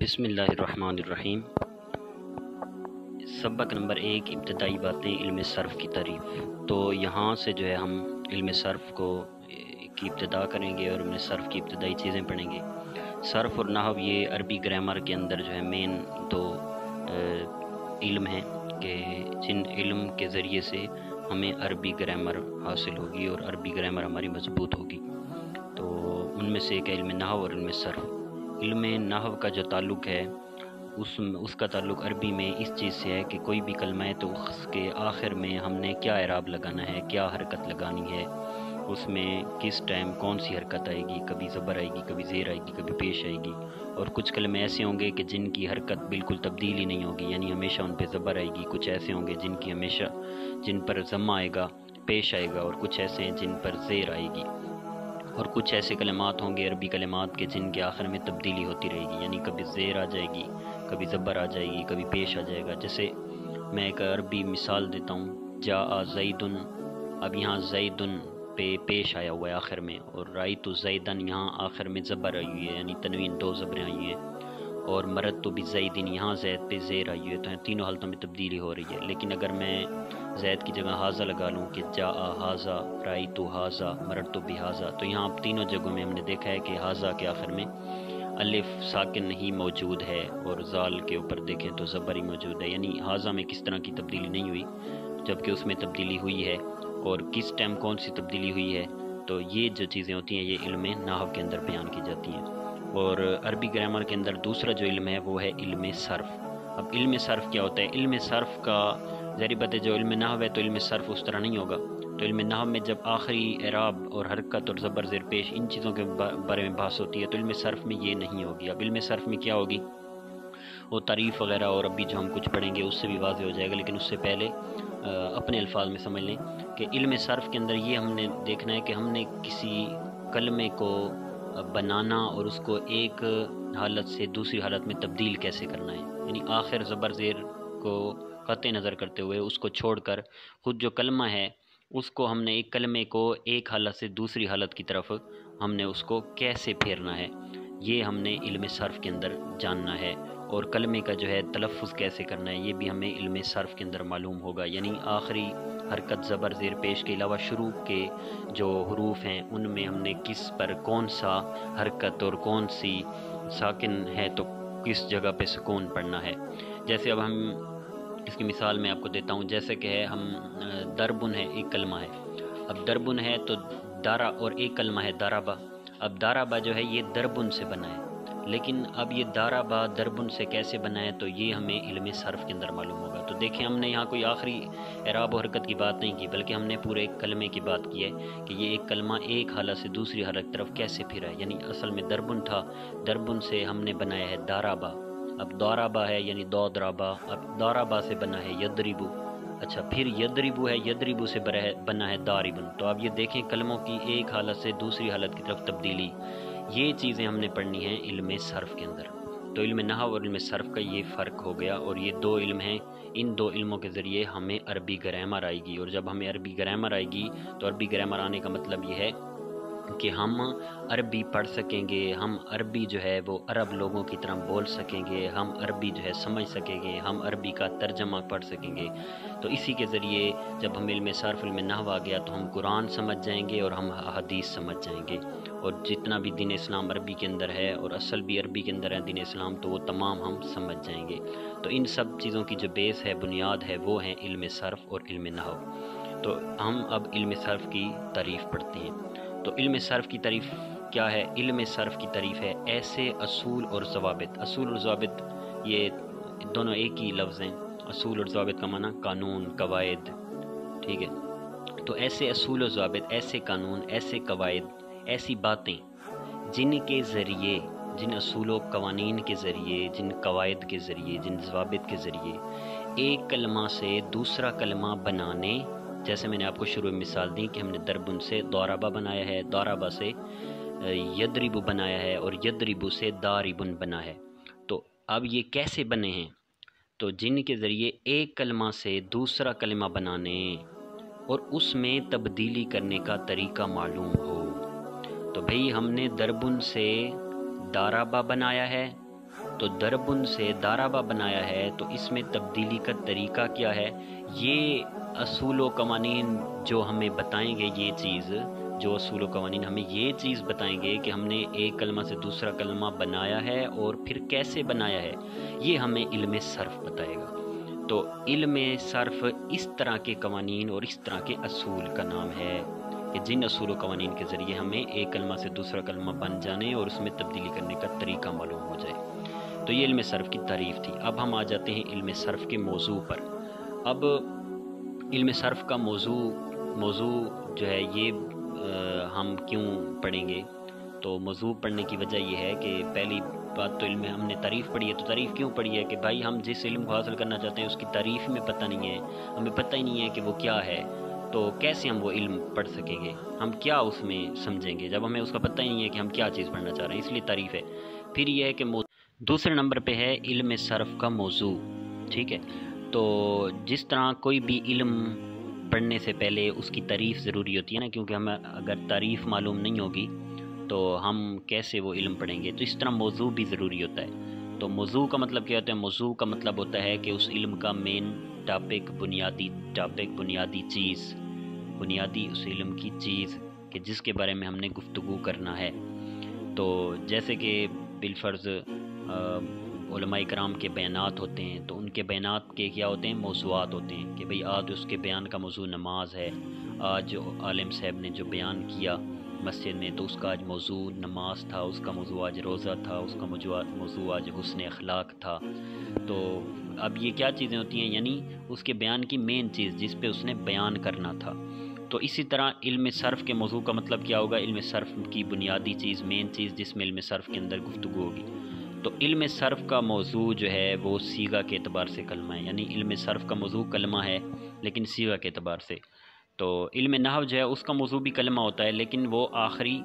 بسم اللہ الرحمن الرحیم۔ سبق نمبر 1، ابتدائی باتیں علم صرف کی تعریف۔ تو یہاں سے جو ہے ہم علم صرف کی ابتدا کریں گے اور علم صرف کی ابتدائی چیزیں پڑھیں گے۔ صرف اور نحو یہ عربی گرامر کے اندر جو ہے مین دو علم ہیں کہ جن علم کے ذریعے سے ہمیں عربی گرامر حاصل ہوگی اور عربی گرامر ہماری مضبوط ہوگی۔ تو ان میں سے ایک ہے علم نحو اور علم صرف۔ علم نحو کا جو تعلق ہے اس کا تعلق عربی میں اس چیز سے ہے کہ کوئی بھی کلمہ ہے تو اس کے آخر میں ہم نے کیا اعراب لگانا ہے، کیا حرکت لگانی ہے، اس میں کس ٹائم کون سی حرکت آئے گی، کبھی زبر آئے گی، کبھی زیر آئے گی، کبھی پیش آئے گی۔ اور کچھ کلمے ایسے ہوں گے کہ جن کی حرکت بالکل تبدیل ہی نہیں ہوگی، یعنی ہمیشہ ان پہ زبر آئے گی۔ کچھ ایسے ہوں گے جن پر ضمہ آئے گا، پیش آئے گا، اور کچھ ایسے ہیں جن پر زیر آئے گی۔ اور کچھ ایسے کلمات ہوں گے عربی کلمات کے جن کے آخر میں تبدیلی ہوتی رہے گی، یعنی کبھی زیر آ جائے گی، کبھی زبر آ جائے گی، کبھی پیش آ جائے گا۔ جیسے میں ایک عربی مثال دیتا ہوں، جاء زیدن، اب یہاں زیدن پہ پیش آیا ہوا ہے آخر میں، اور رأیت زیدن یہاں آخر میں زبر آئی ہوئی ہے، یعنی تنوین، دو زبریں آئی ہوئی ہیں۔ اور مررت بزیدن یہاں زید پہ زیر آئی ہوئی ہے، تو تینوں حالتوں میں تبدیلی ہو رہی ہے۔ لیکن اگر میں زید کی جگہ حاذا لگا لوں کہ جاء حاذا، رأیت حاذا، مررت بحاذا، تو یہاں تینوں جگہوں میں ہم نے دیکھا ہے کہ حاذا کے آخر میں الف ساکن ہی موجود ہے، اور زال کے اوپر دیکھیں تو زبر ہی موجود ہے، یعنی حاذا میں کس طرح کی تبدیلی نہیں ہوئی جبکہ اس میں تبدیلی ہوئی ہے، اور کس ٹائم کون سی تبدیلی ہوئی ہے۔ تو یہ جو چیزیں ہوتی ہیں یہ علم نحو کے اندر بیان کی جاتی ہیں۔ اور عربی گرامر کے اندر دوسرا جو علم ہے وہ ہے علم صرف۔ اب علم صرف کیا ہوتا ہے؟ علم صرف کا ظاہر بات ہے جو علم نحو ہے تو علم صرف اس طرح نہیں ہوگا۔ تو علم نحو میں جب آخری اعراب اور حرکت اور زبر زیر پیش ان چیزوں کے بارے میں بحث ہوتی ہے، تو علم صرف میں یہ نہیں ہوگی۔ اب علم صرف میں کیا ہوگی وہ تعریف وغیرہ اور ابھی جو ہم کچھ پڑھیں گے اس سے بھی واضح ہو جائے گا، لیکن اس سے پہلے اپنے الفاظ میں سمجھ لیں کہ علم صرف کے اندر یہ ہم نے دیکھنا ہے کہ ہم نے کسی کلمے کو بنانا اور اس کو ایک حالت سے دوسری حالت میں تبدیل کیسے کرنا ہے، یعنی آخر زبر زیر کو قطع نظر کرتے ہوئے اس کو چھوڑ کر خود جو کلمہ ہے اس کو ہم نے ایک کلمے کو ایک حالت سے دوسری حالت کی طرف ہم نے اس کو کیسے پھیرنا ہے، یہ ہم نے علم صرف کے اندر جاننا ہے۔ اور کلمے کا جو ہے تلفظ کیسے کرنا ہے یہ بھی ہمیں علم صرف کے اندر معلوم ہوگا، یعنی آخری حرکت زبر زیر پیش کے علاوہ شروع کے جو حروف ہیں ان میں ہم نے کس پر کون سا حرکت اور کون سی ساکن ہے تو کس جگہ پہ سکون پڑھنا ہے۔ جیسے اب ہم اس کی مثال میں آپ کو دیتا ہوں، جیسے کہ ہے ہم دربن ہے، ایک کلمہ ہے، اب دربن ہے تو دارا، اور ایک کلمہ ہے دارابا۔ اب دارابا جو ہے یہ دربن سے بنا ہے، لیکن اب یہ دارابا دربن سے کیسے بنا ہے تو یہ ہمیں علم صرف کے اندر معلوم ہوگا۔ تو دیکھیں ہم نے یہاں کوئی آخری اعراب و حرکت کی بات نہیں کی، بلکہ ہم نے پورے ایک کلمے کی بات کی ہے کہ یہ ایک کلمہ ایک حالت سے دوسری حالت کی طرف کیسے پھرا ہے، یعنی اصل میں دربن تھا، دربن سے ہم نے بنایا ہے دارابا۔ اب دارابا ہے یعنی دو درابا، اب دارابا سے بنا ہے یدربو، اچھا پھر یدربو ہے، یدربو سے بنا ہے داربن۔ تو اب یہ دیکھیں کلموں کی ایک حالت سے دوسری حالت کی طرف تبدیلی، یہ چیزیں ہم نے پڑھنی ہیں علم صرف کے اندر۔ تو علم نحو اور علم صرف کا یہ فرق ہو گیا، اور یہ دو علم ہیں، ان دو علموں کے ذریعے ہمیں عربی گرامر آئے گی، اور جب ہمیں عربی گرامر آئے گی تو عربی گرامر آنے کا مطلب یہ ہے کہ ہم عربی پڑھ سکیں گے، ہم عربی جو ہے وہ عرب لوگوں کی طرح بول سکیں گے، ہم عربی جو ہے سمجھ سکیں گے، ہم عربی کا ترجمہ پڑھ سکیں گے۔ تو اسی کے ذریعے جب ہم علم صرف علم نحو آ گیا تو ہم قرآن سمجھ جائیں گے اور ہم حدیث سمجھ جائیں گے، اور جتنا بھی دین اسلام عربی کے اندر ہے اور اصل بھی عربی کے اندر ہے دین اسلام، تو وہ تمام ہم سمجھ جائیں گے۔ تو ان سب چیزوں کی جو بیس ہے، بنیاد ہے، وہ ہیں علم صرف اور علم نحو۔ تو ہم اب علم صرف کی تعریف پڑھتے ہیں۔ تو علم صرف کی تعریف کیا ہے؟ علم صرف کی تعریف ہے ایسے اصول اور ضوابط۔ اصول اور ضوابط یہ دونوں ایک ہی لفظ ہیں، اصول اور ضوابط کا معنی قانون، قواعد، ٹھیک ہے۔ تو ایسے اصول و ضوابط، ایسے قانون، ایسے قواعد، ایسی باتیں جن کے ذریعے، جن اصول و قوانین کے ذریعے، جن قواعد کے ذریعے، جن ضوابط کے ذریعے ایک کلمہ سے دوسرا کلمہ بنانے، جیسے میں نے آپ کو شروع میں مثال دی کہ ہم نے دربن سے دورابا بنایا ہے، دورابا سے یدربو بنایا ہے، اور یدربو سے داربن بنا ہے۔ تو اب یہ کیسے بنے ہیں؟ تو جن کے ذریعے ایک کلمہ سے دوسرا کلمہ بنانے اور اس میں تبدیلی کرنے کا طریقہ معلوم ہو۔ تو بھئی ہم نے دربن سے دارابا بنایا ہے، تو دربن سے دارابا بنایا ہے، تو اس میں تبدیلی کا طریقہ کیا ہے؟ یہ اصول و قوانین جو ہمیں بتائیں گے، یہ چیز جو اصول و قوانین ہمیں یہ چیز بتائیں گے کہ ہم نے ایک کلمہ سے دوسرا کلمہ بنایا ہے اور پھر کیسے بنایا ہے، یہ ہمیں علم صرف بتائے گا۔ تو علم صرف اس طرح کے قوانین اور اس طرح کے اصول کا نام ہے کہ جن اصول و قوانین کے ذریعے ہمیں ایک کلمہ سے دوسرا کلمہ بن جانے اور اس میں تبدیلی کرنے کا طریقہ معلوم ہو جائے۔ تو یہ علم صرف کی تعریف تھی۔ اب ہم آ جاتے ہیں علم صرف کے موضوع پر۔ اب علم صرف کا موضوع جو ہے یہ ہم کیوں پڑھیں گے؟ تو موضوع پڑھنے کی وجہ یہ ہے کہ پہلی بات تو علم ہم نے تعریف پڑھی ہے، تو تعریف کیوں پڑھی ہے کہ بھائی ہم جس علم کو حاصل کرنا چاہتے ہیں اس کی تعریف میں پتہ نہیں ہے، ہمیں پتہ ہی نہیں ہے کہ وہ کیا ہے، تو کیسے ہم وہ علم پڑھ سکیں گے؟ ہم کیا اس میں سمجھیں گے جب ہمیں اس کا پتہ ہی نہیں ہے کہ ہم کیا چیز پڑھنا چاہ رہے ہیں؟ اس لیے تعریف ہے۔ پھر یہ ہے کہ دوسرے نمبر پہ ہے علم صرف کا موضوع، ٹھیک ہے؟ تو جس طرح کوئی بھی علم پڑھنے سے پہلے اس کی تعریف ضروری ہوتی ہے نا، کیونکہ ہمیں اگر تعریف معلوم نہیں ہوگی تو ہم کیسے وہ علم پڑھیں گے؟ تو اس طرح موضوع بھی ضروری ہوتا ہے۔ تو موضوع کا مطلب کیا ہوتا ہے؟ موضوع کا مطلب ہوتا ہے کہ اس علم کا مین ٹاپک، بنیادی چیز، بنیادی اس علم کی چیز کہ جس کے بارے میں ہم نے گفتگو کرنا ہے۔ تو جیسے کہ بالفرض علماء کرام کے بیانات ہوتے ہیں، تو ان کے بیانات کے کیا ہوتے ہیں؟ موضوعات ہوتے ہیں کہ بھئی آج اس کے بیان کا موضوع نماز ہے، آج عالم صاحب نے جو بیان کیا مسجد میں تو اس کا آج موضوع نماز تھا، اس کا موضوع آج روزہ تھا، اس کا موضوع آج حسن اخلاق تھا۔ تو اب یہ کیا چیزیں ہوتی ہیں؟ یعنی اس کے بیان کی مین چیز جس پہ اس نے بیان کرنا تھا۔ تو اسی طرح علم صرف کے موضوع کا مطلب کیا ہوگا؟ علم صرف کی بنیادی چیز، مین چیز جس میں علم صرف کے اندر گفتگو ہوگی۔ تو علم صرف کا موضوع جو ہے وہ صیغہ کے اعتبار سے کلمہ ہے، یعنی علم صرف کا موضوع کلمہ ہے لیکن صیغہ کے اعتبار سے۔ تو علم نحو جو ہے اس کا موضوع بھی کلمہ ہوتا ہے لیکن وہ آخری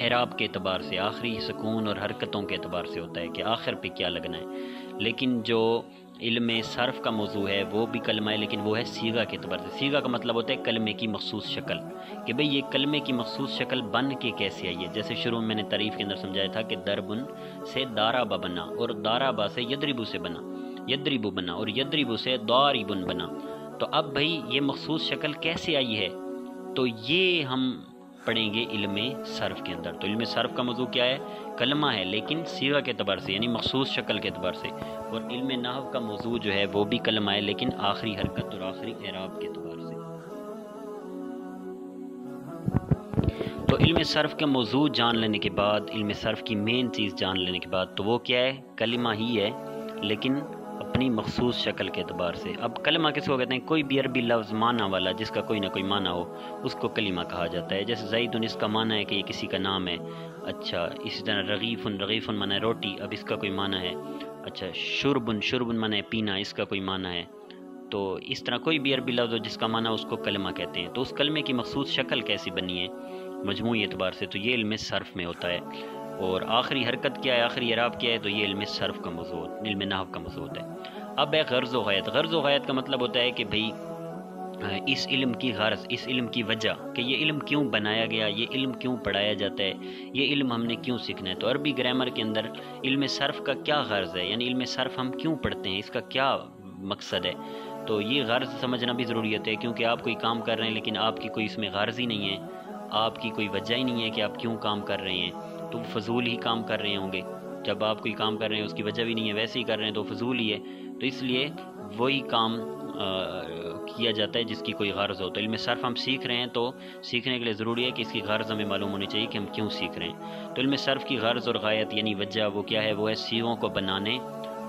اعراب کے اعتبار سے، آخری سکون اور حرکتوں کے اعتبار سے ہوتا ہے کہ آخر پہ کیا لگنا ہے۔ لیکن جو علم صرف کا موضوع ہے وہ بھی کلمہ ہے لیکن وہ ہے صیغہ کے اعتبار سے۔ صیغہ کا مطلب ہوتا ہے کلمے کی مخصوص شکل، کہ بھئی یہ کلمے کی مخصوص شکل بن کے کیسے آئی ہے۔ جیسے شروع میں نے تعریف کے اندر سمجھایا تھا کہ دربن سے دارابا بنا، اور دارابا سے یدربو سے بنا، یدربو بنا، اور یدربو سے داربن بنا۔ تو اب بھئی یہ مخصوص شکل کیسے آئی ہے؟ تو یہ ہم پڑھیں گے علم صرف کے اندر۔ تو علم صرف کا موضوع کیا ہے؟ کلمہ ہے لیکن صیغہ کے اعتبار سے، یعنی مخصوص شکل کے اعتبار سے۔ اور علم نحو کا موضوع جو ہے وہ بھی کلمہ ہے لیکن آخری حرکت اور آخری اعراب کے اعتبار سے۔ تو علم صرف کے موضوع جان لینے کے بعد، علم صرف کی مین چیز جان لینے کے بعد، تو وہ کیا ہے؟ کلمہ ہی ہے لیکن اپنی مخصوص شکل کے اعتبار سے۔ اب کلمہ کس کو کہتے ہیں؟ کوئی بھی عربی لفظ معنی والا جس کا کوئی نہ کوئی معنی ہو اس کو کلمہ کہا جاتا ہے۔ جیسے زیدن، اس کا معنی ہے کہ یہ کسی کا نام ہے، اچھا۔ اسی طرح رغیفن معنی ہے روٹی، اب اس کا کوئی معنی ہے، اچھا۔ شربن معنی ہے پینا، اس کا کوئی معنی ہے۔ تو اس طرح کوئی بھی عربی لفظ ہو جس کا معنی اس کو کلمہ کہتے ہیں۔ تو اس کلمے کی مخصوص شکل کیسی بنی ہے مجموعی اعتبار سے، تو یہ علم صرف میں ہوتا ہے۔ اور آخری حرکت کیا ہے، آخری اعراب کیا ہے، تو یہ علم صرف کا موضوع، علم نحو کا موضوع ہوتا ہے۔ اب ہے غرض و غایت۔ غرض و غایت کا مطلب ہوتا ہے کہ بھئی اس علم کی غرض، اس علم کی وجہ، کہ یہ علم کیوں بنایا گیا، یہ علم کیوں پڑھایا جاتا ہے، یہ علم ہم نے کیوں سیکھنا ہے۔ تو عربی گرامر کے اندر علم صرف کا کیا غرض ہے، یعنی علم صرف ہم کیوں پڑھتے ہیں، اس کا کیا مقصد ہے۔ تو یہ غرض سمجھنا بھی ضروریت ہے، کیونکہ آپ کوئی کام کر رہے ہیں لیکن آپ کی کوئی اس میں غرض ہی نہیں ہے، آپ کی کوئی وجہ ہی نہیں ہے کہ آپ کیوں کام کر رہے ہیں، تو فضول ہی کام کر رہے ہوں گے۔ جب آپ کوئی کام کر رہے ہیں اس کی وجہ بھی نہیں ہے، ویسے ہی کر رہے ہیں تو فضول ہی ہے۔ تو اس لیے وہی کام کیا جاتا ہے جس کی کوئی غرض ہو۔ تو علم صرف ہم سیکھ رہے ہیں تو سیکھنے کے لیے ضروری ہے کہ اس کی غرض ہمیں معلوم ہونی چاہیے کہ ہم کیوں سیکھ رہے ہیں۔ تو علم صرف کی غرض اور غایت یعنی وجہ وہ کیا ہے؟ وہ ہے صیغوں کو بنانے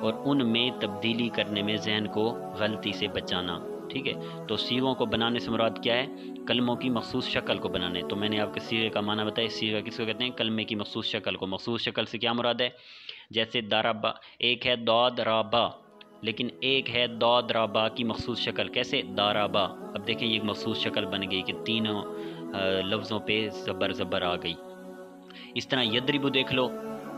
اور ان میں تبدیلی کرنے میں ذہن کو غلطی سے بچانا، ٹھیک ہے۔ تو صیغوں کو بنانے سے مراد کیا ہے؟ کلموں کی مخصوص شکل کو بنانے۔ تو میں نے آپ کے صیغے کا معنی بتایا، صیغہ کس کو کہتے ہیں؟ کلمے کی مخصوص شکل کو۔ مخصوص شکل سے کیا مراد ہے؟ جیسے دارابا، ایک ہے داد رابا لیکن ایک ہے داد رابا کی مخصوص شکل، کیسے؟ دارابا۔ اب دیکھیں یہ مخصوص شکل بن گئی کہ تینوں لفظوں پہ زبر آ گئی۔ اس طرح یدربو دیکھ لو،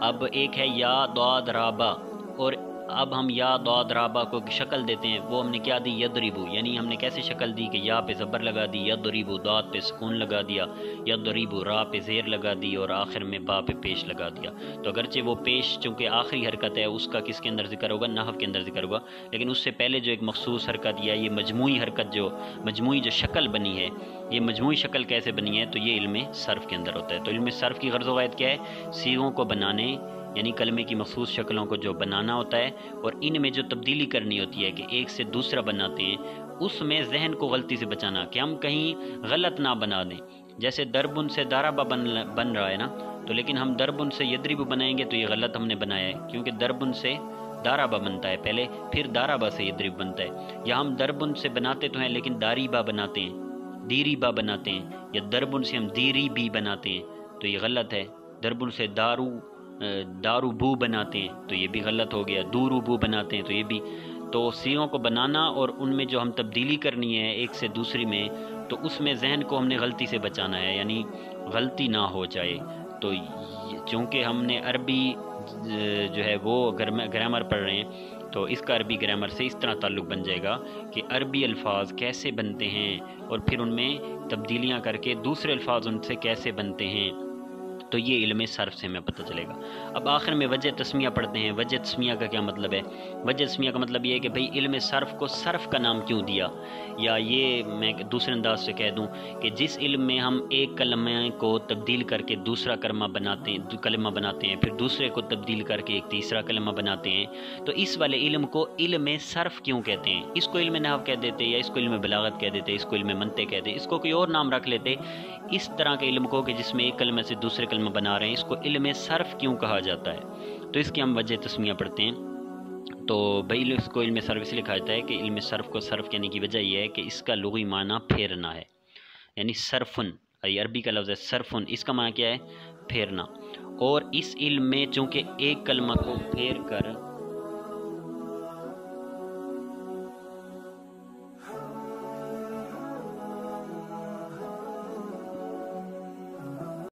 اب ایک ہے یا داد رابا اور اب ہم یا ضاد رابا کو شکل دیتے ہیں، وہ ہم نے کیا دی یضربو، یعنی ہم نے کیسے شکل دی کہ یا پہ زبر لگا دی، یضربو ضاد پہ سکون لگا دیا، یضربو را پہ زیر لگا دی اور آخر میں با پہ پیش لگا دیا۔ تو اگرچہ وہ پیش چونکہ آخری حرکت ہے اس کا کس کے اندر ذکر ہوگا، نحو کے اندر ذکر ہوگا، لیکن اس سے پہلے جو ایک مخصوص حرکت یا یہ مجموعی حرکت جو مجموعی جو شکل بنی ہے، یہ مجموعی شکل کیسے بنی ہے، تو یہ علم صرف کے اندر ہوتا ہے۔ تو علم صرف کی غرض و غایت کیا ہے؟ صیغوں کو بنانے، یعنی کلمے کی مخصوص شکلوں کو جو بنانا ہوتا ہے اور ان میں جو تبدیلی کرنی ہوتی ہے کہ ایک سے دوسرا بناتے ہیں، اس میں ذہن کو غلطی سے بچانا کہ ہم کہیں غلط نہ بنا دیں۔ جیسے دربن سے دارابا بن رہا ہے نا، تو لیکن ہم دربن سے یدربو بنائیں گے تو یہ غلط ہم نے بنایا ہے، کیونکہ دربن سے دارابا بنتا ہے پہلے، پھر دارابا سے یدرب بنتا ہے۔ یا ہم دربن سے بناتے تو ہیں لیکن داریبا بناتے ہیں، دیریبا بناتے ہیں، یا دربن سے ہم دیری بھی بناتے ہیں تو یہ غلط ہے۔ دربن سے دارو بو بناتے ہیں تو یہ بھی غلط ہو گیا، دورو بو بناتے ہیں تو یہ بھی۔ تو صیغوں کو بنانا اور ان میں جو ہم تبدیلی کرنی ہے ایک سے دوسری میں، تو اس میں ذہن کو ہم نے غلطی سے بچانا ہے، یعنی غلطی نہ ہو جائے۔ تو چونکہ ہم نے عربی جو ہے وہ گرامر پڑھ رہے ہیں، تو اس کا عربی گرامر سے اس طرح تعلق بن جائے گا کہ عربی الفاظ کیسے بنتے ہیں اور پھر ان میں تبدیلیاں کر کے دوسرے الفاظ ان سے کیسے بنتے ہیں، تو یہ علم صرف سے ہمیں پتہ چلے گا۔ اب آخر میں وجہ تسمیہ پڑھتے ہیں۔ وجہ تسمیہ کا کیا مطلب ہے؟ وجہ تسمیہ کا مطلب یہ ہے کہ بھئی علم صرف کو صرف کا نام کیوں دیا، یا یہ میں دوسرے انداز سے کہہ دوں کہ جس علم میں ہم ایک کلمہ کو تبدیل کر کے دوسرا کلمہ بناتے ہیں، پھر دوسرے کو تبدیل کر کے ایک تیسرا کلمہ بناتے ہیں، تو اس والے علم کو علم صرف کیوں کہتے ہیں؟ اس کو علم نحو کہہ دیتے، یا اس کو علم بلاغت کہہ دیتے، اس کو علم منطق کہتے، اس کو کوئی اور نام رکھ لیتے۔ اس طرح کے علم کو کہ جس میں ایک کلمہ سے دوسرے کلمہ بنا رہے ہیں، اس کو علم صرف کیوں کہا جاتا ہے؟ تو اس کی ہم وجہ تسمیہ پڑھتے ہیں۔ تو بھائی اس کو علم صرف اس لیے کہا جاتا ہے کہ علم صرف کو صرف کہنے کی وجہ یہ ہے کہ اس کا لغوی معنی پھیرنا ہے، یعنی صرفن، عربی کا لفظ ہے صرفن، اس کا معنی کیا ہے؟ پھیرنا۔ اور اس علم میں چونکہ ایک کلمہ کو پھیر کر